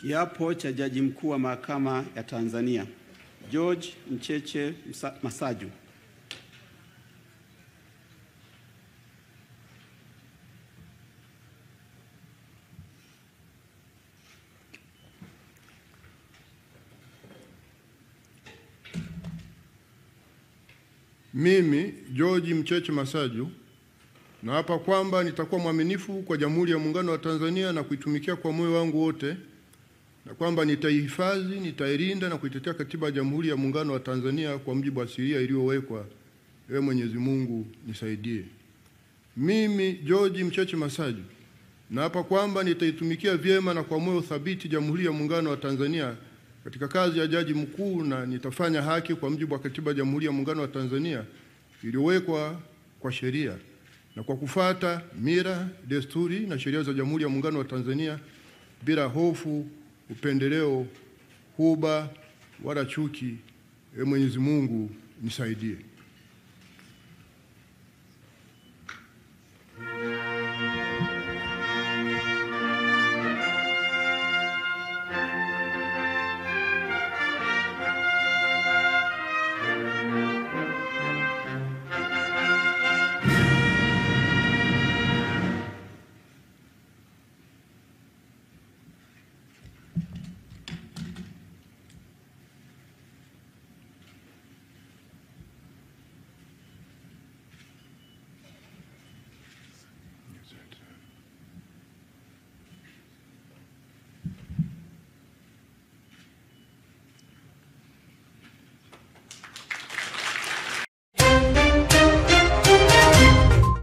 Kiapo cha Jaji Mkuu wa Mahakama ya Tanzania, George Mcheche Masaju. Mimi, George Mcheche Masaju, naapa kwamba nitakuwa mwaminifu kwa Jamhuri ya Muungano wa Tanzania na kuitumikia kwa moyo wangu wote, na kwamba nitaihifadhi, nitailinda na kuitetea Katiba ya Jamhuri ya Muungano wa Tanzania kwa mujibu wa sheria iliyowekwa. Ewe Mwenyezi Mungu nisaidie. Mimi, George Mcheche Masaju, naapa kwamba nitaitumikia vyema na kwa moyo thabiti Jamhuri ya Muungano wa Tanzania katika kazi ya Jaji Mkuu, na nitafanya haki kwa mujibu wa Katiba ya Jamhuri ya Muungano wa Tanzania iliyowekwa kwa sheria, na kwa kufuata mila, desturi na sheria za Jamhuri ya Muungano wa Tanzania bila hofu, upendeleo, huba wala chuki. Mwenyezi Mungu nisaidie.